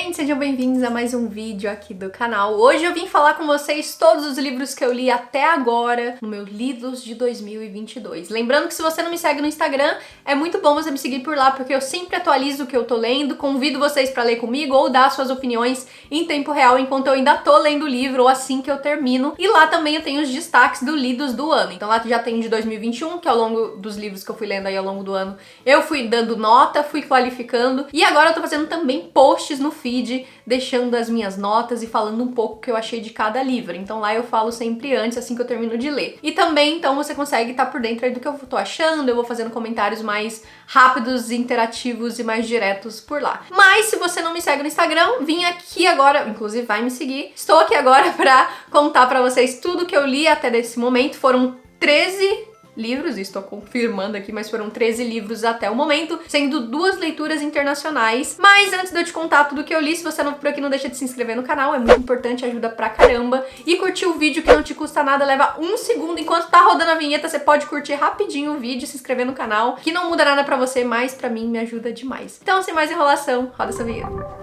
gente, sejam bem-vindos a mais um vídeo aqui do canal. Hoje eu vim falar com vocês todos os livros que eu li até agora no meu Lidos de 2022. Lembrando que se você não me segue no Instagram, é muito bom você me seguir por lá, porque eu sempre atualizo o que eu tô lendo, convido vocês pra ler comigo ou dar suas opiniões em tempo real enquanto eu ainda tô lendo o livro ou assim que eu termino. E lá também eu tenho os destaques do Lidos do ano. Então lá já tem de 2021, que ao longo dos livros que eu fui lendo aí ao longo do ano, eu fui dando nota, fui qualificando, e agora eu tô fazendo também posts no feed, deixando as minhas notas e falando um pouco o que eu achei de cada livro. Então lá eu falo sempre antes, assim que eu termino de ler. E também, então, você consegue estar por dentro aí do que eu tô achando, eu vou fazendo comentários mais rápidos, interativos e mais diretos por lá. Mas se você não me segue no Instagram, vim aqui agora, inclusive vai me seguir, estou aqui agora pra contar pra vocês tudo que eu li até desse momento. Foram 13 livros, estou confirmando aqui, mas foram 13 livros até o momento, sendo 2 leituras internacionais. Mas antes de eu te contar tudo que eu li, se você não por aqui, não deixa de se inscrever no canal, é muito importante, ajuda pra caramba. E curtir o vídeo, que não te custa nada, leva 1 segundo. Enquanto tá rodando a vinheta, você pode curtir rapidinho o vídeo, se inscrever no canal, que não muda nada pra você, mas pra mim me ajuda demais. Então, sem mais enrolação, roda essa vinheta.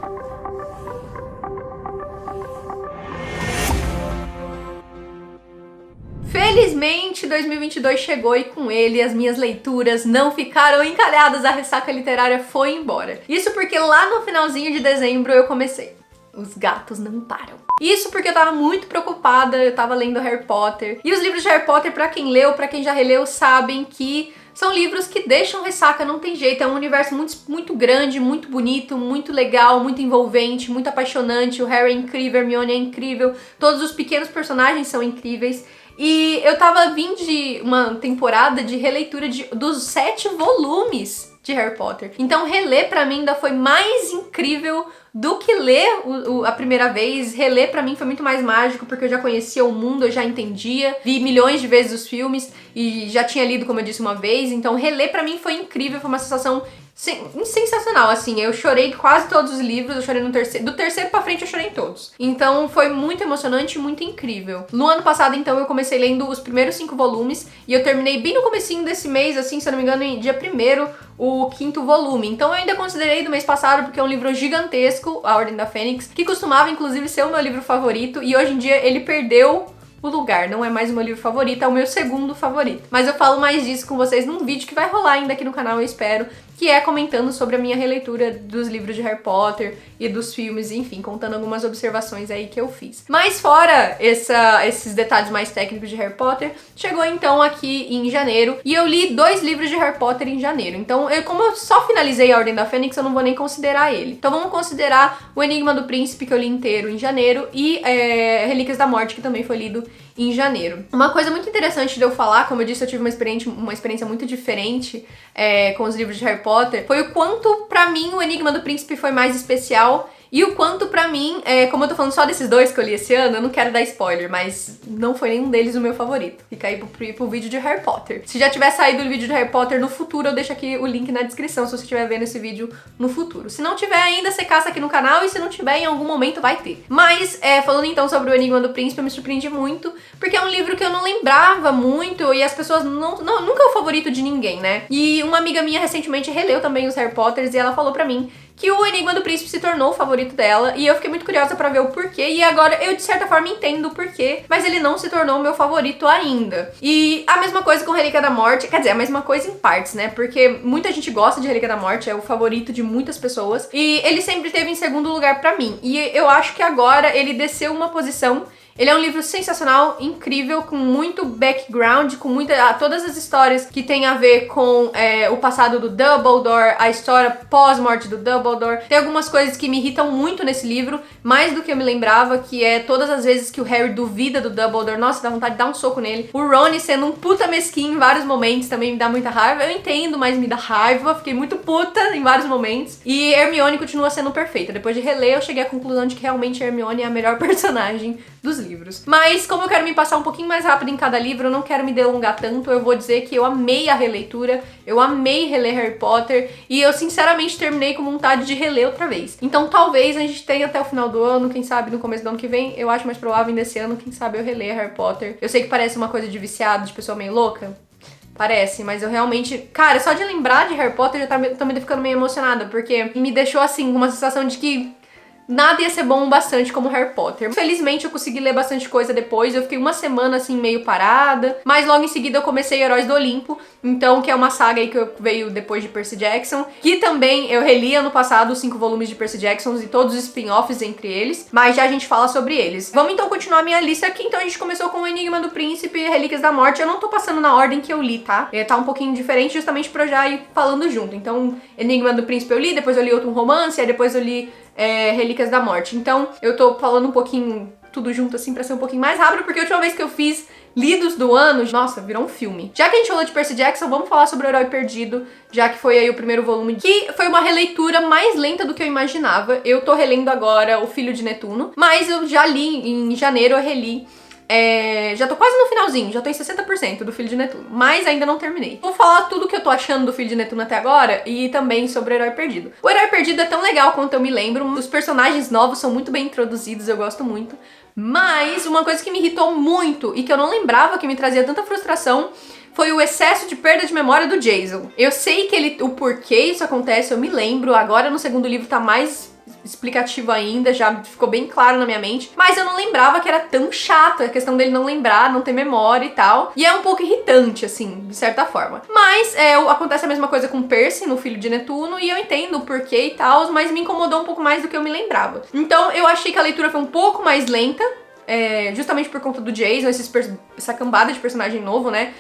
Felizmente, 2022 chegou e com ele as minhas leituras não ficaram encalhadas, a ressaca literária foi embora. Isso porque lá no finalzinho de dezembro eu comecei. Os gatos não param. Isso porque eu tava muito preocupada, eu tava lendo Harry Potter. E os livros de Harry Potter, pra quem leu, pra quem já releu, sabem que são livros que deixam ressaca, não tem jeito. É um universo muito grande, muito bonito, muito legal, muito envolvente, muito apaixonante. O Harry é incrível, a Hermione é incrível, todos os pequenos personagens são incríveis. E eu tava vindo de uma temporada de releitura dos 7 volumes de Harry Potter. Então reler pra mim ainda foi mais incrível do que ler a primeira vez. Reler pra mim foi muito mais mágico, porque eu já conhecia o mundo, eu já entendia, vi milhões de vezes os filmes e já tinha lido, como eu disse, uma vez. Então reler pra mim foi incrível, foi uma sensação sensacional, assim. Eu chorei quase todos os livros, eu chorei no terceiro, do terceiro pra frente eu chorei em todos. Então foi muito emocionante e muito incrível. No ano passado, então, eu comecei lendo os primeiros 5 volumes e eu terminei bem no comecinho desse mês, assim, se eu não me engano, em dia 1º, o 5º volume. Então eu ainda considerei do mês passado, porque é um livro gigantesco, A Ordem da Fênix, que costumava, inclusive, ser o meu livro favorito, e hoje em dia ele perdeu o lugar, não é mais o meu livro favorito, é o meu segundo favorito. Mas eu falo mais disso com vocês num vídeo que vai rolar ainda aqui no canal, eu espero, que é comentando sobre a minha releitura dos livros de Harry Potter e dos filmes, enfim, contando algumas observações aí que eu fiz. Mas fora esses detalhes mais técnicos de Harry Potter, chegou então aqui em janeiro, e eu li 2 livros de Harry Potter em janeiro. Então, como eu só finalizei A Ordem da Fênix, eu não vou nem considerar ele. Então vamos considerar O Enigma do Príncipe, que eu li inteiro em janeiro, e Relíquias da Morte, que também foi lido em janeiro. Uma coisa muito interessante de eu falar, como eu disse, eu tive uma experiência muito diferente com os livros de Harry Potter, foi o quanto pra mim o Enigma do Príncipe foi mais especial, e o quanto pra mim, como eu tô falando só desses 2 que eu li esse ano, eu não quero dar spoiler, mas não foi nenhum deles o meu favorito. Fica aí pro vídeo de Harry Potter. Se já tiver saído o vídeo de Harry Potter no futuro, eu deixo aqui o link na descrição, se você estiver vendo esse vídeo no futuro. Se não tiver ainda, você caça aqui no canal, e se não tiver, em algum momento vai ter. Mas, falando então sobre o Enigma do Príncipe, eu me surpreendi muito, porque é um livro que eu não lembrava muito, e as pessoas nunca é o favorito de ninguém, né? E uma amiga minha recentemente releu também os Harry Potters, e ela falou pra mim que o Enigma do Príncipe se tornou o favorito dela, e eu fiquei muito curiosa pra ver o porquê, e agora eu de certa forma entendo o porquê, mas ele não se tornou o meu favorito ainda. E a mesma coisa com Relíquia da Morte, quer dizer, a mesma coisa em partes, né, porque muita gente gosta de Relíquia da Morte, é o favorito de muitas pessoas, e ele sempre esteve em segundo lugar pra mim, e eu acho que agora ele desceu uma posição. Ele é um livro sensacional, incrível, com muito background, com todas as histórias que tem a ver com o passado do Dumbledore, a história pós-morte do Dumbledore. Tem algumas coisas que me irritam muito nesse livro, mais do que eu me lembrava, que é todas as vezes que o Harry duvida do Dumbledore, nossa, dá vontade de dar um soco nele. O Ron sendo um puta mesquinho em vários momentos também me dá muita raiva. Eu entendo, mas me dá raiva, fiquei muito puta em vários momentos. E Hermione continua sendo perfeita. Depois de reler, eu cheguei à conclusão de que realmente Hermione é a melhor personagem dos livros. Mas como eu quero me passar um pouquinho mais rápido em cada livro, eu não quero me delongar tanto, eu vou dizer que eu amei a releitura, eu amei reler Harry Potter, e eu sinceramente terminei com vontade de reler outra vez. Então talvez a gente tenha até o final do ano, quem sabe no começo do ano que vem, eu acho mais provável ainda esse ano, quem sabe eu reler Harry Potter. Eu sei que parece uma coisa de viciado, de pessoa meio louca, parece, mas eu realmente... Cara, só de lembrar de Harry Potter já tô me ficando meio emocionada, porque me deixou assim, uma sensação de que nada ia ser bom o bastante como Harry Potter. Felizmente eu consegui ler bastante coisa depois, eu fiquei uma semana assim meio parada, mas logo em seguida eu comecei Heróis do Olimpo, então que é uma saga aí que veio depois de Percy Jackson, que também eu reli ano passado os 5 volumes de Percy Jackson e todos os spin-offs entre eles, mas já a gente fala sobre eles. Vamos então continuar a minha lista aqui, então a gente começou com o Enigma do Príncipe e Relíquias da Morte. Eu não tô passando na ordem que eu li, tá? Tá um pouquinho diferente justamente pra eu já ir falando junto. Então, Enigma do Príncipe eu li, depois eu li outro romance, aí depois eu li Relíquias da Morte. Então, eu tô falando um pouquinho tudo junto assim pra ser um pouquinho mais rápido, porque a última vez que eu fiz lidos do ano, nossa, virou um filme. Já que a gente falou de Percy Jackson, vamos falar sobre o Herói Perdido, já que foi aí o primeiro volume, que foi uma releitura mais lenta do que eu imaginava. Eu tô relendo agora O Filho de Netuno, mas eu já li, em janeiro eu reli. Já tô quase no finalzinho, já tô em 60% do Filho de Netuno, mas ainda não terminei. Vou falar tudo que eu tô achando do Filho de Netuno até agora e também sobre o Herói Perdido. O Herói Perdido é tão legal quanto eu me lembro, os personagens novos são muito bem introduzidos, eu gosto muito. Mas uma coisa que me irritou muito e que eu não lembrava que me trazia tanta frustração foi o excesso de perda de memória do Jason. Eu sei que o porquê isso acontece, eu me lembro, agora no segundo livro tá mais explicativo ainda, já ficou bem claro na minha mente, mas eu não lembrava que era tão chato a questão dele não lembrar, não ter memória e tal, e é um pouco irritante, assim, de certa forma. Mas acontece a mesma coisa com Percy, no Filho de Netuno, e eu entendo o porquê e tal, mas me incomodou um pouco mais do que eu me lembrava. Então eu achei que a leitura foi um pouco mais lenta, justamente por conta do Jason, essa cambada de personagem novo, né?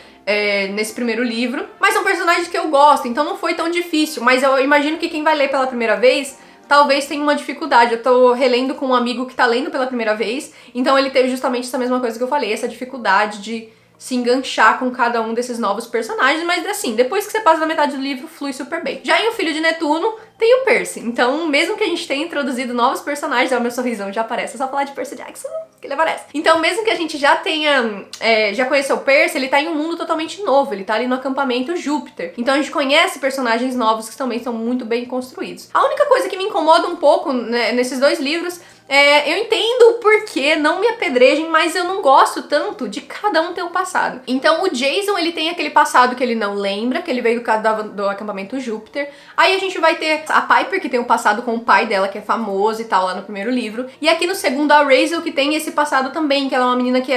Nesse primeiro livro, mas são personagens que eu gosto, então não foi tão difícil, mas eu imagino que quem vai ler pela primeira vez talvez tenha uma dificuldade. Eu tô relendo com um amigo que tá lendo pela primeira vez, então ele teve justamente essa mesma coisa que eu falei, essa dificuldade de se enganchar com cada um desses novos personagens, mas assim, depois que você passa da metade do livro, flui super bem. Já em O Filho de Netuno, tem o Percy, então mesmo que a gente tenha introduzido novos personagens, o meu sorrisão já aparece, é só falar de Percy Jackson que ele aparece. Então mesmo que a gente já tenha, já conheceu o Percy, ele tá em um mundo totalmente novo, ele tá ali no acampamento Júpiter, então a gente conhece personagens novos que também são muito bem construídos. A única coisa que me incomoda um pouco, né, nesses dois livros, eu entendo o porquê, não me apedrejem, mas eu não gosto tanto de cada um ter um passado. Então o Jason, ele tem aquele passado que ele não lembra, que ele veio do acampamento Júpiter. Aí a gente vai ter a Piper, que tem um passado com o pai dela, que é famoso e tal, lá no primeiro livro. E aqui no segundo, a Rachel, que tem esse passado também, que ela é uma menina que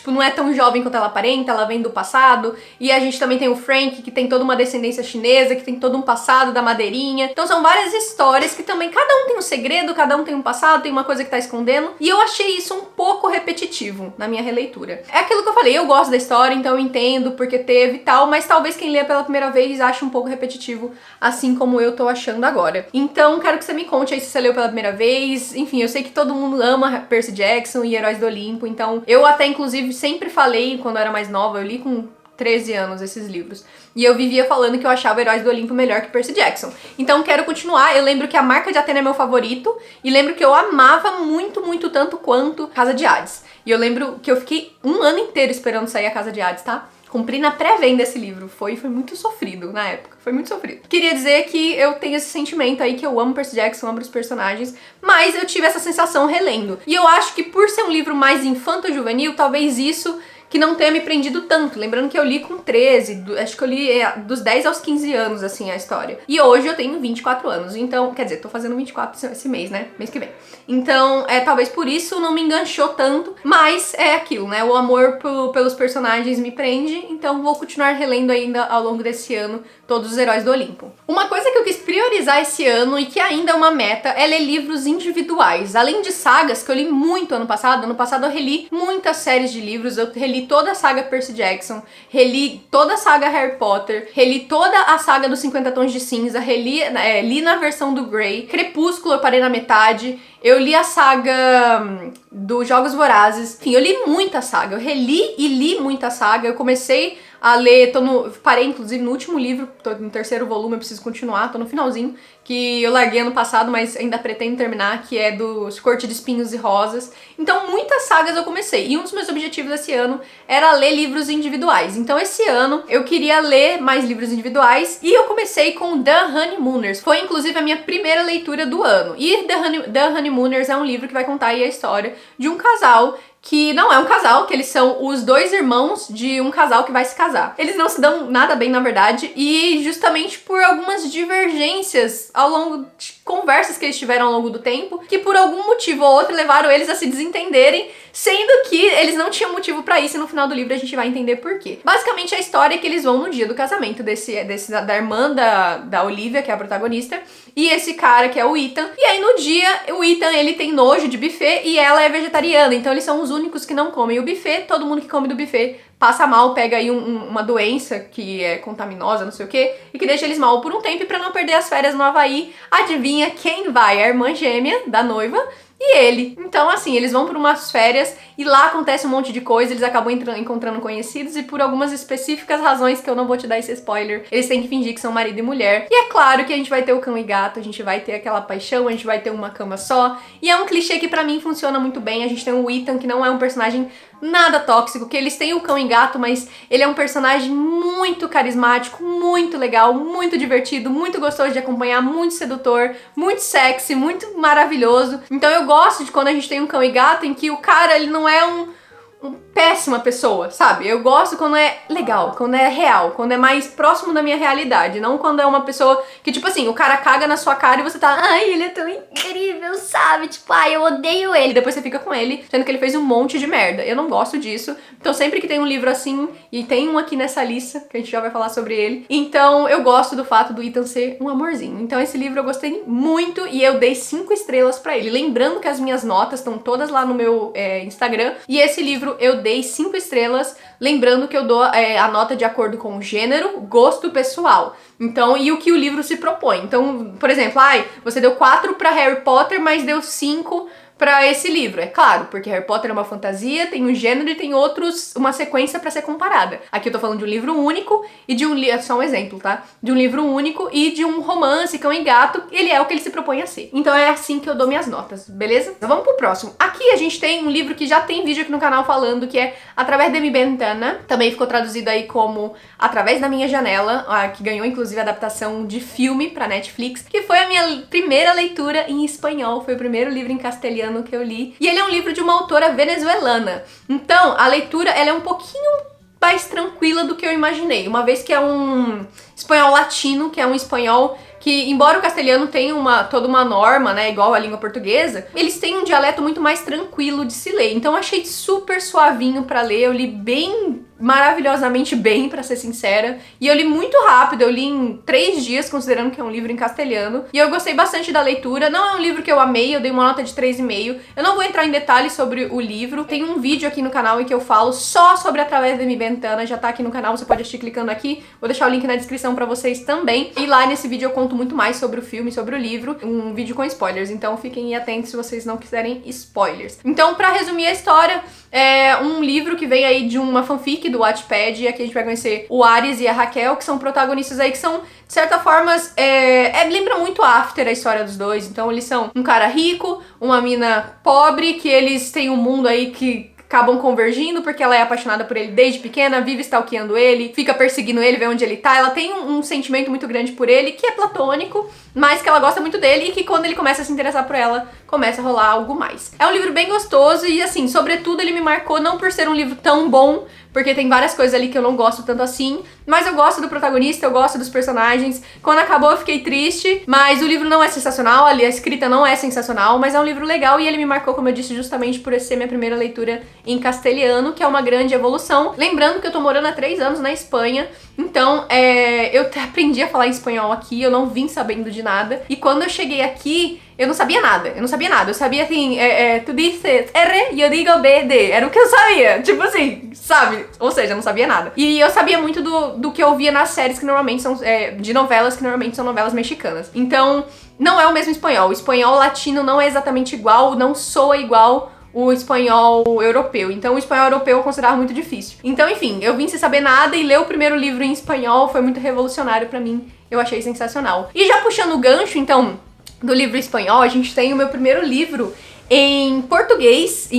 não é tão jovem quanto ela aparenta, ela vem do passado. E a gente também tem o Frank, que tem toda uma descendência chinesa, que tem todo um passado da madeirinha. Então são várias histórias que também, cada um tem um segredo, cada um tem um passado, tem uma coisa que tá escondendo, e eu achei isso um pouco repetitivo na minha releitura. É aquilo que eu falei, eu gosto da história, então eu entendo porque teve e tal, mas talvez quem lê pela primeira vez ache um pouco repetitivo, assim como eu tô achando agora. Então quero que você me conte aí se você leu pela primeira vez. Enfim, eu sei que todo mundo ama Percy Jackson e Heróis do Olimpo, então eu até inclusive sempre falei, quando eu era mais nova, eu li com 13 anos esses livros, e eu vivia falando que eu achava Heróis do Olimpo melhor que Percy Jackson. Então quero continuar. Eu lembro que A Marca de Atena é meu favorito, e lembro que eu amava muito, muito tanto quanto Casa de Hades. E eu lembro que eu fiquei um ano inteiro esperando sair a Casa de Hades, tá? Comprei na pré-venda esse livro, foi muito sofrido na época, foi muito sofrido. Queria dizer que eu tenho esse sentimento aí, que eu amo Percy Jackson, amo os personagens, mas eu tive essa sensação relendo. E eu acho que por ser um livro mais infanto-juvenil, talvez isso que não tenha me prendido tanto. Lembrando que eu li com 13, acho que eu li dos 10 aos 15 anos, assim, a história. E hoje eu tenho 24 anos, então, quer dizer, tô fazendo 24 esse mês, né? Mês que vem. Então, talvez por isso não me enganchou tanto, mas é aquilo, né? O amor pelos personagens me prende, então vou continuar relendo ainda ao longo desse ano todos os Heróis do Olimpo. Uma coisa que eu quis priorizar esse ano e que ainda é uma meta é ler livros individuais. Além de sagas, que eu li muito ano passado eu reli muitas séries de livros, eu reli toda a saga Percy Jackson, reli toda a saga Harry Potter, reli toda a saga dos 50 Tons de Cinza, li na versão do Grey, Crepúsculo eu parei na metade, eu li a saga dos Jogos Vorazes, enfim, eu li muita saga, eu reli e li muita saga, eu comecei a ler, parei inclusive no último livro, tô no terceiro volume, eu preciso continuar, tô no finalzinho, que eu larguei ano passado, mas ainda pretendo terminar, que é dos Corte de Espinhos e Rosas. Então muitas sagas eu comecei, e um dos meus objetivos esse ano era ler livros individuais. Então esse ano eu queria ler mais livros individuais, e eu comecei com The Honeymooners. Foi inclusive a minha primeira leitura do ano. E The Honeymooners é um livro que vai contar aí a história de um casal que não é um casal, que eles são os dois irmãos de um casal que vai se casar. Eles não se dão nada bem, na verdade, e justamente por algumas divergências ao longo de conversas que eles tiveram ao longo do tempo, que por algum motivo ou outro levaram eles a se desentenderem, sendo que eles não tinham motivo pra isso, e no final do livro a gente vai entender por quê. Basicamente a história é que eles vão no dia do casamento da irmã da Olivia, que é a protagonista, e esse cara que é o Ethan. E aí no dia, o Ethan, ele tem nojo de buffet e ela é vegetariana, então eles são os únicos que não comem o buffet. Todo mundo que come do buffet passa mal, pega aí uma doença que é contaminosa, não sei o que, e que deixa eles mal por um tempo. E pra não perder as férias no Havaí, adivinha quem vai? A irmã gêmea da noiva e ele. Então, assim, eles vão por umas férias e lá acontece um monte de coisa, eles acabam encontrando conhecidos e por algumas específicas razões que eu não vou te dar esse spoiler, eles têm que fingir que são marido e mulher. E é claro que a gente vai ter o cão e gato, a gente vai ter aquela paixão, a gente vai ter uma cama só. E é um clichê que pra mim funciona muito bem. A gente tem o Ethan, que não é um personagem nada tóxico, que eles têm o cão e gato, mas ele é um personagem muito carismático, muito legal, muito divertido, muito gostoso de acompanhar, muito sedutor, muito sexy, muito maravilhoso. Então eu gosto de quando a gente tem um cão e gato em que o cara, ele não é uma péssima pessoa, sabe? Eu gosto quando é legal, quando é real, quando é mais próximo da minha realidade, não quando é uma pessoa que, tipo assim, o cara caga na sua cara e você tá, ai, ele é tão incrível, sabe? Tipo, ai, eu odeio ele. Depois você fica com ele, sendo que ele fez um monte de merda. Eu não gosto disso. Então sempre que tem um livro assim, e tem um aqui nessa lista, que a gente já vai falar sobre ele, então eu gosto do fato do Ethan ser um amorzinho. Então esse livro eu gostei muito e eu dei 5 estrelas pra ele. Lembrando que as minhas notas estão todas lá no meu Instagram, e esse livro eu dei 5 estrelas, lembrando que eu dou a nota de acordo com o gênero, gosto pessoal. Então, e o que o livro se propõe. Então, por exemplo, você deu 4 pra Harry Potter, mas deu 5 pra esse livro. É claro, porque Harry Potter é uma fantasia, tem um gênero e tem uma sequência pra ser comparada. Aqui eu tô falando de um livro único e de só um exemplo, tá? De um livro único e de um romance, cão e gato, ele é o que ele se propõe a ser. Então é assim que eu dou minhas notas, beleza? Então vamos pro próximo. Aqui a gente tem um livro que já tem vídeo aqui no canal falando, que é Através de mi ventana, também ficou traduzido aí como Através da Minha Janela, que ganhou inclusive adaptação de filme pra Netflix, que foi a minha primeira leitura em espanhol, foi o primeiro livro em castelhano que eu li, e ele é um livro de uma autora venezuelana. Então, a leitura, ela é um pouquinho mais tranquila do que eu imaginei, uma vez que é um espanhol latino, que é um espanhol que, embora o castelhano tenha toda uma norma, né, igual a língua portuguesa, eles têm um dialeto muito mais tranquilo de se ler. Então eu achei super suavinho pra ler, eu li maravilhosamente bem, pra ser sincera, e eu li muito rápido, eu li em 3 dias, considerando que é um livro em castelhano, e eu gostei bastante da leitura. Não é um livro que eu amei, eu dei uma nota de 3,5. Eu não vou entrar em detalhes sobre o livro, tem um vídeo aqui no canal em que eu falo só sobre Através de mi ventana, já tá aqui no canal, você pode assistir clicando aqui, vou deixar o link na descrição pra vocês também, e lá nesse vídeo eu conto muito mais sobre o filme, sobre o livro, um vídeo com spoilers, então fiquem atentos se vocês não quiserem spoilers. Então, pra resumir a história, é um livro que vem aí de uma fanfic do Wattpad, e aqui a gente vai conhecer o Ares e a Raquel, que são protagonistas aí, que são, de certa forma, lembra muito After, a história dos dois. Então eles são um cara rico, uma mina pobre, que eles têm um mundo aí que acabam convergindo porque ela é apaixonada por ele desde pequena, vive stalkeando ele, fica perseguindo ele, vê onde ele tá. Ela tem um sentimento muito grande por ele, que é platônico, mas que ela gosta muito dele, e que quando ele começa a se interessar por ela, começa a rolar algo mais. É um livro bem gostoso e, assim, sobretudo ele me marcou não por ser um livro tão bom, porque tem várias coisas ali que eu não gosto tanto assim, mas eu gosto do protagonista, eu gosto dos personagens. Quando acabou eu fiquei triste, mas o livro não é sensacional, ali a escrita não é sensacional, mas é um livro legal e ele me marcou, como eu disse, justamente por ser minha primeira leitura em castelhano, que é uma grande evolução. Lembrando que eu tô morando há 3 anos na Espanha, então eu aprendi a falar espanhol aqui, eu não vim sabendo de nada, e quando eu cheguei aqui, eu não sabia nada, eu sabia assim, tu dices R e eu digo B, D, era o que eu sabia, tipo assim, sabe? Ou seja, eu não sabia nada. E eu sabia muito do que eu via nas séries que normalmente são, de novelas que normalmente são novelas mexicanas. Então, não é o mesmo espanhol, o espanhol latino não é exatamente igual, não soa igual o espanhol europeu. Então o espanhol europeu eu considerava muito difícil. Então, enfim, eu vim sem saber nada e ler o primeiro livro em espanhol foi muito revolucionário pra mim, eu achei sensacional. E já puxando o gancho, então, do livro espanhol, a gente tem o meu primeiro livro em português,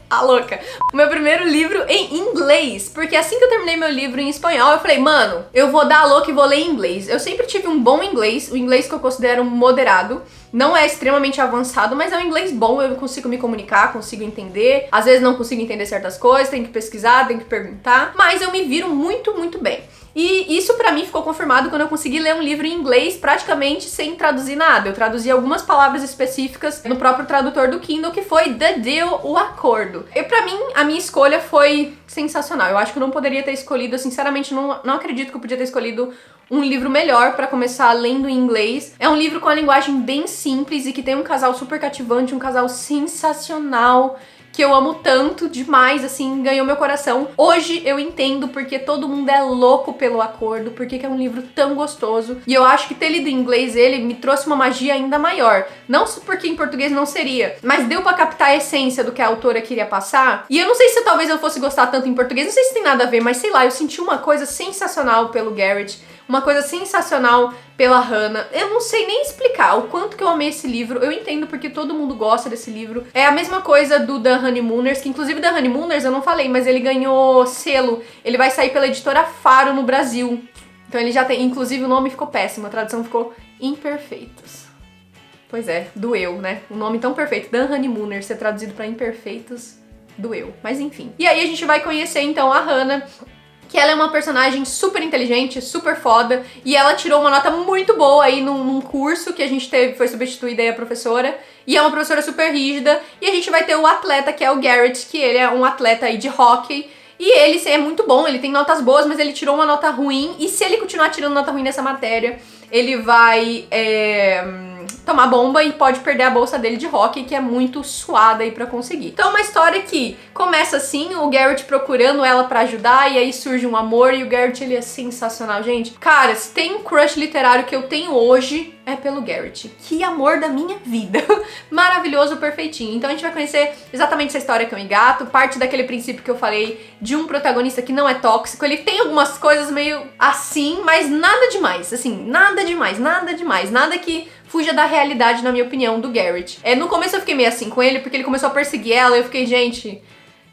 a louca, o meu primeiro livro em inglês, porque assim que eu terminei meu livro em espanhol, eu falei, mano, eu vou dar a louca e vou ler em inglês. Eu sempre tive um bom inglês, o inglês que eu considero moderado, não é extremamente avançado, mas é um inglês bom, eu consigo me comunicar, consigo entender, às vezes não consigo entender certas coisas, tenho que pesquisar, tenho que perguntar, mas eu me viro muito, muito bem. E isso pra mim ficou confirmado quando eu consegui ler um livro em inglês praticamente sem traduzir nada. Eu traduzi algumas palavras específicas no próprio tradutor do Kindle, que foi The Deal, o acordo. E pra mim, a minha escolha foi sensacional. Eu acho que eu não poderia ter escolhido, eu sinceramente não acredito que eu podia ter escolhido um livro melhor pra começar lendo em inglês. É um livro com a linguagem bem simples e que tem um casal super cativante, um casal sensacional, que eu amo tanto, demais, assim, ganhou meu coração. Hoje eu entendo porque todo mundo é louco pelo acordo, porque que é um livro tão gostoso. E eu acho que ter lido em inglês ele me trouxe uma magia ainda maior. Não porque em português não seria, mas deu pra captar a essência do que a autora queria passar. E eu não sei se talvez eu fosse gostar tanto em português, não sei se tem nada a ver, mas sei lá, eu senti uma coisa sensacional pelo Garrett, uma coisa sensacional pela Hannah. Eu não sei nem explicar o quanto que eu amei esse livro. Eu entendo porque todo mundo gosta desse livro. É a mesma coisa do The Honeymooners, que inclusive The Honeymooners eu não falei, mas ele ganhou selo. Ele vai sair pela editora Faro no Brasil. Então ele já tem, inclusive o nome ficou péssimo, a tradução ficou Imperfeitos. Pois é, doeu, né? Um nome tão perfeito, The Honeymooners, ser traduzido pra Imperfeitos, doeu. Mas enfim. E aí a gente vai conhecer então a Hannah, que ela é uma personagem super inteligente, super foda, e ela tirou uma nota muito boa aí num curso que a gente teve, foi substituída aí a professora, e é uma professora super rígida, e a gente vai ter o atleta, que é o Garrett, que ele é um atleta aí de hockey, e ele é muito bom, ele tem notas boas, mas ele tirou uma nota ruim, e se ele continuar tirando nota ruim nessa matéria, ele vai tomar bomba e pode perder a bolsa dele de hockey, que é muito suada aí pra conseguir. Então é uma história que começa assim, o Garrett procurando ela pra ajudar, e aí surge um amor, e o Garrett, ele é sensacional, gente. Cara, se tem um crush literário que eu tenho hoje, é pelo Garrett. Que amor da minha vida. Maravilhoso, perfeitinho. Então a gente vai conhecer exatamente essa história Cão e Gato, parte daquele princípio que eu falei de um protagonista que não é tóxico. Ele tem algumas coisas meio assim, mas nada demais, assim, nada demais, nada demais, nada que fuja da realidade, na minha opinião, do Garrett. No começo eu fiquei meio assim com ele, porque ele começou a perseguir ela, e eu fiquei, gente,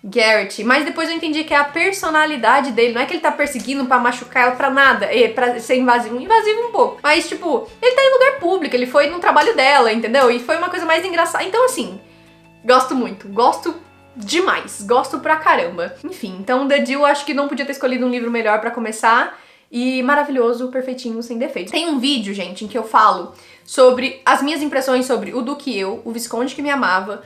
Garrett. Mas depois eu entendi que é a personalidade dele, não é que ele tá perseguindo pra machucar ela pra nada, pra ser invasivo um pouco. Mas, tipo, ele tá em lugar público, ele foi no trabalho dela, entendeu? E foi uma coisa mais engraçada. Então, assim, gosto muito, gosto demais, gosto pra caramba. Enfim, então The Deal, acho que não podia ter escolhido um livro melhor pra começar. E maravilhoso, perfeitinho, sem defeitos. Tem um vídeo, gente, em que eu falo sobre as minhas impressões sobre O Duque e Eu, O Visconde que Me Amava,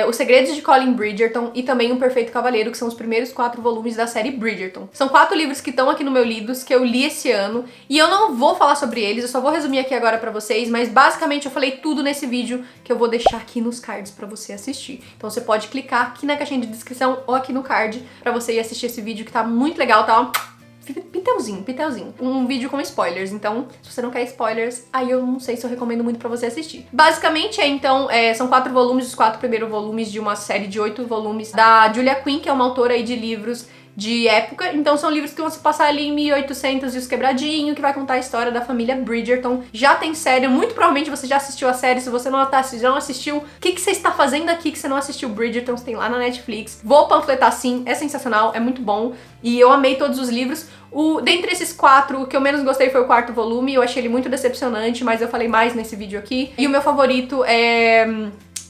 Os Segredos de Colin Bridgerton e também O Perfeito Cavaleiro, que são os primeiros 4 volumes da série Bridgerton. São 4 livros que estão aqui no meu Lidos, que eu li esse ano, e eu não vou falar sobre eles, eu só vou resumir aqui agora pra vocês, mas basicamente eu falei tudo nesse vídeo que eu vou deixar aqui nos cards pra você assistir. Então você pode clicar aqui na caixinha de descrição ou aqui no card pra você ir assistir esse vídeo que tá muito legal, tá? Pitelzinho. Um vídeo com spoilers, então se você não quer spoilers, aí eu não sei se eu recomendo muito pra você assistir. Basicamente são 4 volumes, os 4 primeiros volumes de uma série de 8 volumes da Julia Quinn, que é uma autora aí de livros de época. Então são livros que vão se passar ali em 1800 e os quebradinho, que vai contar a história da família Bridgerton. Já tem série, muito provavelmente você já assistiu a série. Se você não assistiu, o que você está fazendo aqui que você não assistiu Bridgerton? Tem lá na Netflix. Vou panfletar sim, é sensacional, é muito bom. E eu amei todos os livros. Dentre esses 4, o que eu menos gostei foi o 4º volume. Eu achei ele muito decepcionante, mas eu falei mais nesse vídeo aqui. E o meu favorito é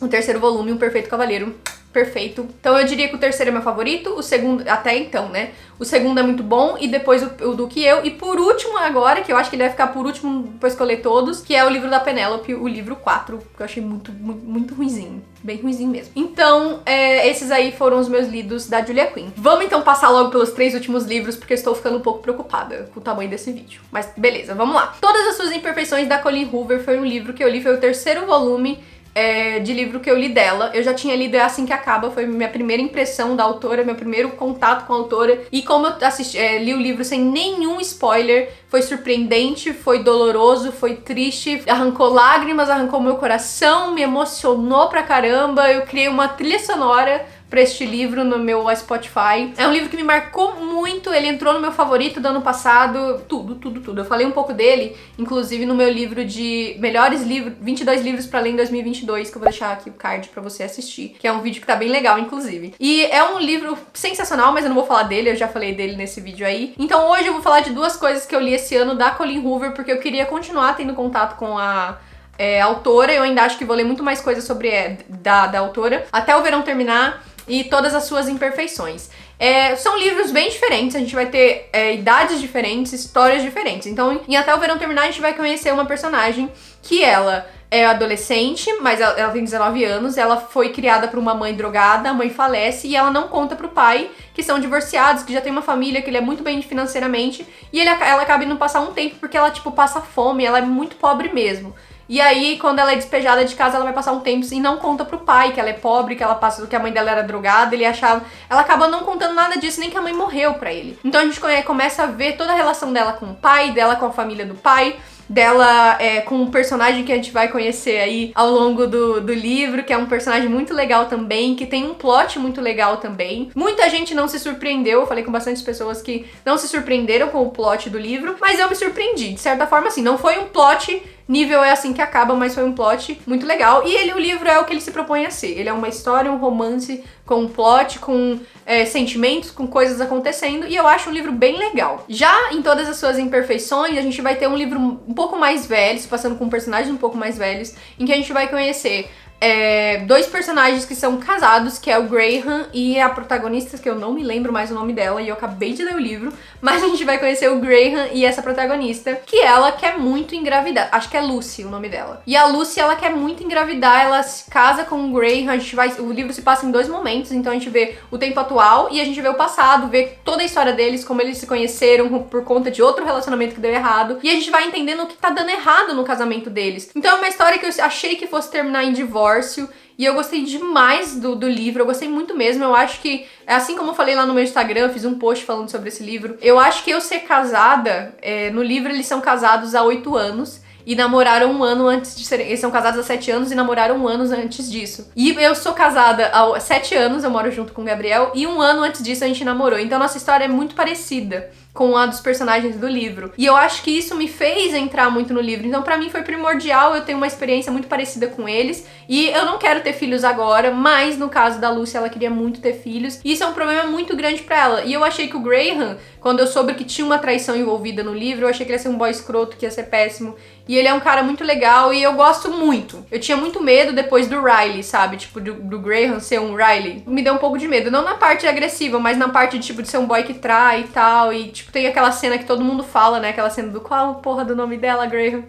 o 3º volume, O Perfeito Cavaleiro. Perfeito. Então eu diria que o 3º é meu favorito, o 2º, até então, né? O 2º é muito bom, e depois o Duque e Eu. E por último agora, que eu acho que ele vai ficar por último depois que eu ler todos, que é o livro da Penélope, o livro 4, que eu achei muito ruinzinho. Bem ruinzinho mesmo. Então, esses aí foram os meus lidos da Julia Quinn. Vamos então passar logo pelos 3 últimos livros, porque eu estou ficando um pouco preocupada com o tamanho desse vídeo. Mas beleza, vamos lá. Todas as Suas Imperfeições, da Colleen Hoover, foi um livro que eu li, foi o 3º volume de livro que eu li dela. Eu já tinha lido É Assim Que Acaba, foi minha primeira impressão da autora, meu primeiro contato com a autora, e como eu li o livro sem nenhum spoiler, foi surpreendente, foi doloroso, foi triste, arrancou lágrimas, arrancou meu coração, me emocionou pra caramba. Eu criei uma trilha sonora pra este livro no meu Spotify. É um livro que me marcou muito, ele entrou no meu favorito do ano passado, tudo. Eu falei um pouco dele, inclusive no meu livro de melhores livros, 22 livros pra ler em 2022, que eu vou deixar aqui o card pra você assistir, que é um vídeo que tá bem legal, inclusive. E é um livro sensacional, mas eu não vou falar dele, eu já falei dele nesse vídeo aí. Então hoje eu vou falar de 2 coisas que eu li esse ano da Colleen Hoover, porque eu queria continuar tendo contato com a autora. Eu ainda acho que vou ler muito mais coisas sobre da autora, até o verão terminar, e Todas as Suas Imperfeições. São livros bem diferentes, a gente vai ter idades diferentes, histórias diferentes. Então, em Até o Verão Terminar, a gente vai conhecer uma personagem que ela é adolescente, mas ela tem 19 anos, ela foi criada por uma mãe drogada, a mãe falece e ela não conta pro pai, que são divorciados, que já tem uma família, que ele é muito bem financeiramente, e ela acaba indo passar um tempo porque ela, tipo, passa fome, ela é muito pobre mesmo. E aí, quando ela é despejada de casa, ela vai passar um tempo e não conta pro pai que ela é pobre, que ela passa, que a mãe dela era drogada, ele achava... Ela acaba não contando nada disso, nem que a mãe morreu pra ele. Então a gente começa a ver toda a relação dela com o pai, dela com a família do pai, dela com um personagem que a gente vai conhecer aí ao longo do livro, que é um personagem muito legal também, que tem um plot muito legal também. Muita gente não se surpreendeu, eu falei com bastante pessoas que não se surpreenderam com o plot do livro, mas eu me surpreendi, de certa forma assim, não foi um plot nível é assim que acaba, mas foi um plot muito legal. E o livro é o que ele se propõe a ser. Ele é uma história, um romance com um plot, com sentimentos, com coisas acontecendo. E eu acho um livro bem legal. Já em todas as suas imperfeições, a gente vai ter um livro um pouco mais velho, passando com personagens um pouco mais velhos, em que a gente vai conhecer dois personagens que são casados, que é o Graham e a protagonista, que eu não me lembro mais o nome dela, e eu acabei de ler o livro, mas a gente vai conhecer o Graham e essa protagonista, que ela quer muito engravidar, acho que é Lucy o nome dela. E a Lucy, ela quer muito engravidar, ela se casa com o Graham, o livro se passa em 2 momentos, então a gente vê o tempo atual e a gente vê o passado, vê toda a história deles, como eles se conheceram por conta de outro relacionamento que deu errado, e a gente vai entendendo o que tá dando errado no casamento deles. Então é uma história que eu achei que fosse terminar em divórcio, e eu gostei demais do livro, eu gostei muito mesmo. Eu acho que, assim como eu falei lá no meu Instagram, eu fiz um post falando sobre esse livro, eu acho que eu ser casada, no livro eles são casados há 8 anos, e namoraram 1 ano antes de serem... Eles são casados há 7 anos e namoraram 1 ano antes disso. E eu sou casada há 7 anos, eu moro junto com o Gabriel, e 1 ano antes disso a gente namorou. Então nossa história é muito parecida com a dos personagens do livro. E eu acho que isso me fez entrar muito no livro. Então pra mim foi primordial, eu tenho uma experiência muito parecida com eles. E eu não quero ter filhos agora, mas no caso da Lucy, ela queria muito ter filhos. E isso é um problema muito grande pra ela. E eu achei que o Graham, quando eu soube que tinha uma traição envolvida no livro, eu achei que ele ia ser um boy escroto, que ia ser péssimo. E ele é um cara muito legal e eu gosto muito. Eu tinha muito medo depois do Riley, sabe? Tipo, do Graham ser um Riley. Me deu um pouco de medo. Não na parte agressiva, mas na parte de, tipo, de ser um boy que trai e tal. E, tipo, tem aquela cena que todo mundo fala, né? Aquela cena do qual porra do nome dela, Graham?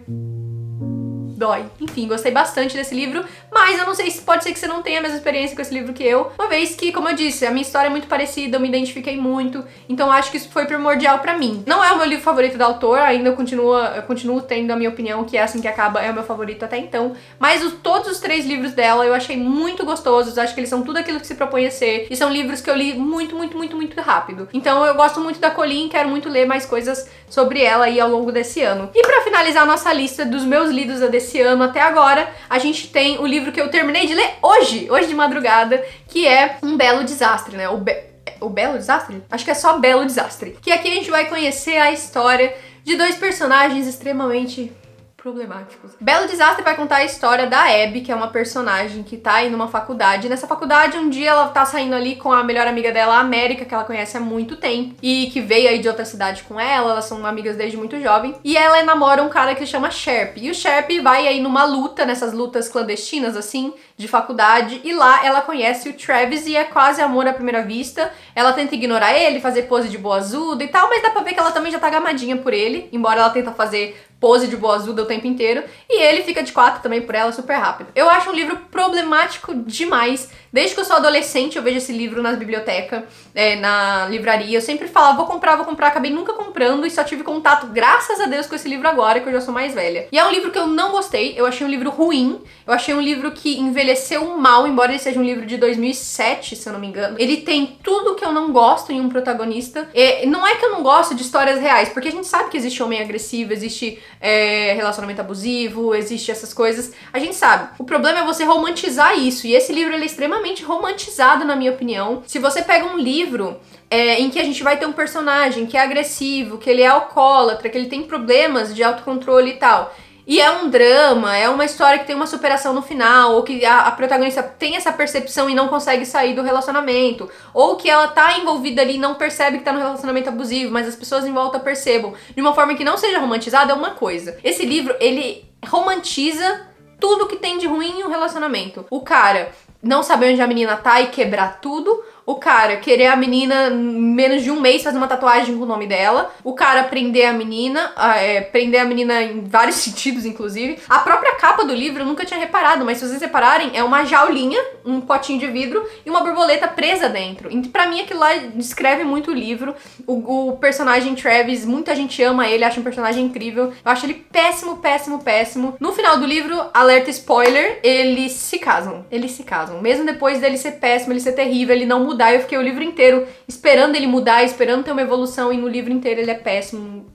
Dói. Enfim, gostei bastante desse livro, mas eu não sei se pode ser que você não tenha a mesma experiência com esse livro que eu, uma vez que, como eu disse, a minha história é muito parecida, eu me identifiquei muito, então acho que isso foi primordial pra mim. Não é o meu livro favorito da autora, ainda eu continuo tendo a minha opinião que é Assim que Acaba é o meu favorito até então, mas todos os 3 livros dela eu achei muito gostosos, acho que eles são tudo aquilo que se propõe a ser, e são livros que eu li muito, muito, muito, muito rápido. Então eu gosto muito da Colleen, quero muito ler mais coisas sobre ela aí ao longo desse ano. E pra finalizar a nossa lista dos meus lidos desse ano até agora, a gente tem o livro que eu terminei de ler hoje de madrugada, que é Um Belo Desastre, né? O Belo Desastre? Acho que é só Belo Desastre. Que aqui a gente vai conhecer a história de 2 personagens extremamente problemáticos. Belo Desastre vai contar a história da Abby, que é uma personagem que tá aí numa faculdade. Nessa faculdade, um dia ela tá saindo ali com a melhor amiga dela, a América, que ela conhece há muito tempo, e que veio aí de outra cidade com ela, elas são amigas desde muito jovem, e ela namora um cara que se chama Sharp. E o Sharp vai aí numa luta, nessas lutas clandestinas, assim, de faculdade, e lá ela conhece o Travis e é quase amor à primeira vista. Ela tenta ignorar ele, fazer pose de boazuda e tal, mas dá pra ver que ela também já tá gamadinha por ele, embora ela tenta fazer pose de boazuda o tempo inteiro, e ele fica de 4 também por ela super rápido. Eu acho um livro problemático demais. Desde que eu sou adolescente, eu vejo esse livro nas bibliotecas, na livraria. Eu sempre falava, vou comprar, acabei nunca comprando e só tive contato, graças a Deus, com esse livro agora, que eu já sou mais velha. E é um livro que eu não gostei, eu achei um livro ruim, eu achei um livro que envelheceu mal, embora ele seja um livro de 2007, se eu não me engano. Ele tem tudo que eu não gosto em um protagonista. Não é que eu não gosto de histórias reais, porque a gente sabe que existe homem agressivo, existe relacionamento abusivo, existe essas coisas, a gente sabe. O problema é você romantizar isso, e esse livro ele é extremamente romantizado, na minha opinião. Se você pega um livro em que a gente vai ter um personagem que é agressivo, que ele é alcoólatra, que ele tem problemas de autocontrole e tal, e é um drama, é uma história que tem uma superação no final, ou que a protagonista tem essa percepção e não consegue sair do relacionamento, ou que ela tá envolvida ali e não percebe que tá no relacionamento abusivo, mas as pessoas em volta percebam, de uma forma que não seja romantizada, é uma coisa. Esse livro, ele romantiza tudo que tem de ruim em um relacionamento. O cara não saber onde a menina tá e quebrar tudo. O cara querer a menina em menos de um mês fazer uma tatuagem com o nome dela. O cara prender a menina, em vários sentidos, inclusive. A própria capa do livro eu nunca tinha reparado, mas se vocês repararem, é uma jaulinha, um potinho de vidro e uma borboleta presa dentro. E pra mim aquilo lá descreve muito o livro. O personagem Travis, muita gente ama ele, acha um personagem incrível. Eu acho ele péssimo, péssimo, péssimo. No final do livro, alerta spoiler, eles se casam. Eles se casam. Mesmo depois dele ser péssimo, ele ser terrível, ele não mudar, eu fiquei o livro inteiro esperando ele mudar, esperando ter uma evolução, e no livro inteiro ele é péssimo.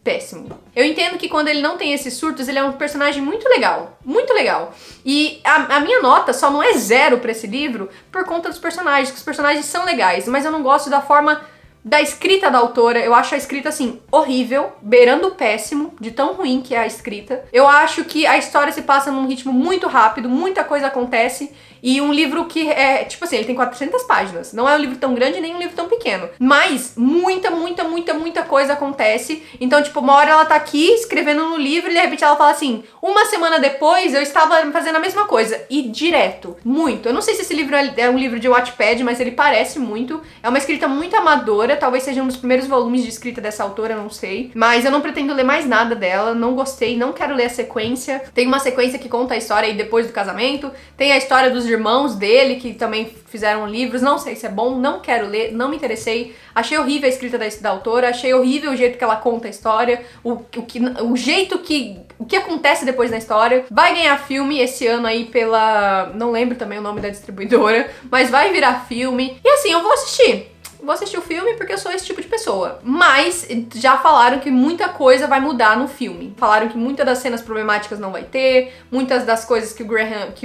Péssimo. Eu entendo que quando ele não tem esses surtos, ele é um personagem muito legal. Muito legal. E a minha nota só não é 0 pra esse livro por conta dos personagens, que os personagens são legais, mas eu não gosto da forma da escrita da autora. Eu acho a escrita, assim, horrível, beirando o péssimo, de tão ruim que é a escrita. Eu acho que a história se passa num ritmo muito rápido, muita coisa acontece, e um livro que é, tipo assim, ele tem 400 páginas. Não é um livro tão grande, nem um livro tão pequeno. Mas muita, muita, muita, muita coisa acontece. Então, tipo, uma hora ela tá aqui escrevendo no livro e de repente ela fala assim, uma semana depois eu estava fazendo a mesma coisa. E direto. Muito. Eu não sei se esse livro é um livro de Wattpad, mas ele parece muito. É uma escrita muito amadora. Talvez seja um dos primeiros volumes de escrita dessa autora, não sei. Mas eu não pretendo ler mais nada dela. Não gostei, não quero ler a sequência. Tem uma sequência que conta a história aí depois do casamento. Tem a história dos irmãos dele, que também fizeram livros, não sei se é bom, não quero ler, não me interessei, achei horrível a escrita da autora, achei horrível o jeito que ela conta a história, o que acontece depois na história. Vai ganhar filme esse ano aí pela... não lembro também o nome da distribuidora, mas vai virar filme, e assim, eu vou assistir. Vou assistir o filme porque eu sou esse tipo de pessoa. Mas já falaram que muita coisa vai mudar no filme. Falaram que muitas das cenas problemáticas não vai ter, muitas das coisas que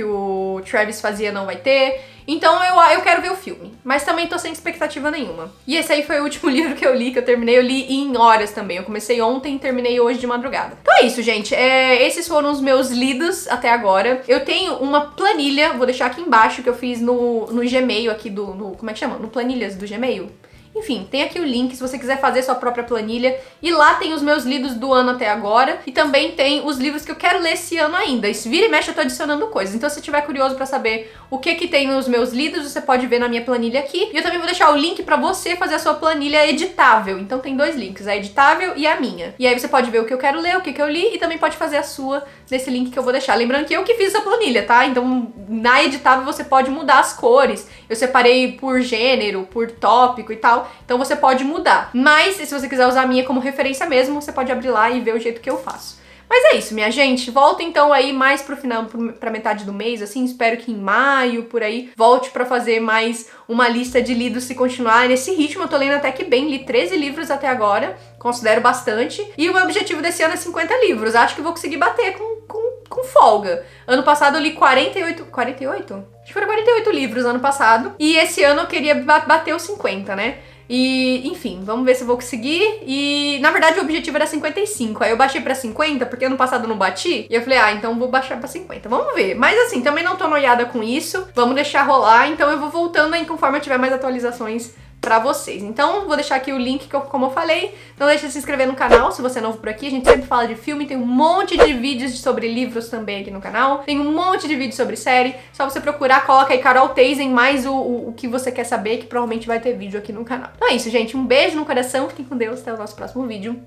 o Travis fazia não vai ter. Então eu quero ver o filme, mas também tô sem expectativa nenhuma. E esse aí foi o último livro que eu li, eu li em horas também. Eu comecei ontem e terminei hoje de madrugada. Então é isso, gente. Esses foram os meus lidos até agora. Eu tenho uma planilha, vou deixar aqui embaixo, que eu fiz no Gmail aqui como é que chama? No Planilhas do Gmail. Enfim, tem aqui o link se você quiser fazer sua própria planilha. E lá tem os meus lidos do ano até agora. E também tem os livros que eu quero ler esse ano ainda. E se vira e mexe eu tô adicionando coisas. Então se você estiver curioso pra saber o que tem nos meus lidos, você pode ver na minha planilha aqui. E eu também vou deixar o link pra você fazer a sua planilha editável. Então tem 2 links, a editável e a minha. E aí você pode ver o que eu quero ler, o que eu li. E também pode fazer a sua nesse link que eu vou deixar. Lembrando que eu que fiz essa planilha, tá? Então na editável você pode mudar as cores. Eu separei por gênero, por tópico e tal. Então você pode mudar. Mas se você quiser usar a minha como referência mesmo, você pode abrir lá e ver o jeito que eu faço. Mas é isso, minha gente. Volta então aí mais pro final, pra metade do mês, assim. Espero que em maio, por aí, volte pra fazer mais uma lista de lidos se continuar nesse ritmo. Eu tô lendo até que bem, li 13 livros até agora. Considero bastante. E o meu objetivo desse ano é 50 livros. Acho que vou conseguir bater com folga. Ano passado eu li 48? Acho que foram 48 livros ano passado. E esse ano eu queria bater os 50, né? E, enfim, vamos ver se eu vou conseguir. E, na verdade, o objetivo era 55. Aí eu baixei pra 50, porque ano passado eu não bati. E eu falei, então vou baixar pra 50. Vamos ver. Mas, assim, também não tô noiada com isso. Vamos deixar rolar. Então eu vou voltando aí conforme eu tiver mais atualizações pra vocês. Então, vou deixar aqui o link, como eu falei. Não deixe de se inscrever no canal, se você é novo por aqui. A gente sempre fala de filme, tem um monte de vídeos sobre livros também aqui no canal. Tem um monte de vídeos sobre série. Só você procurar, coloca aí Carol Teisen mais o que você quer saber, que provavelmente vai ter vídeo aqui no canal. Então é isso, gente. Um beijo no coração, fiquem com Deus, até o nosso próximo vídeo.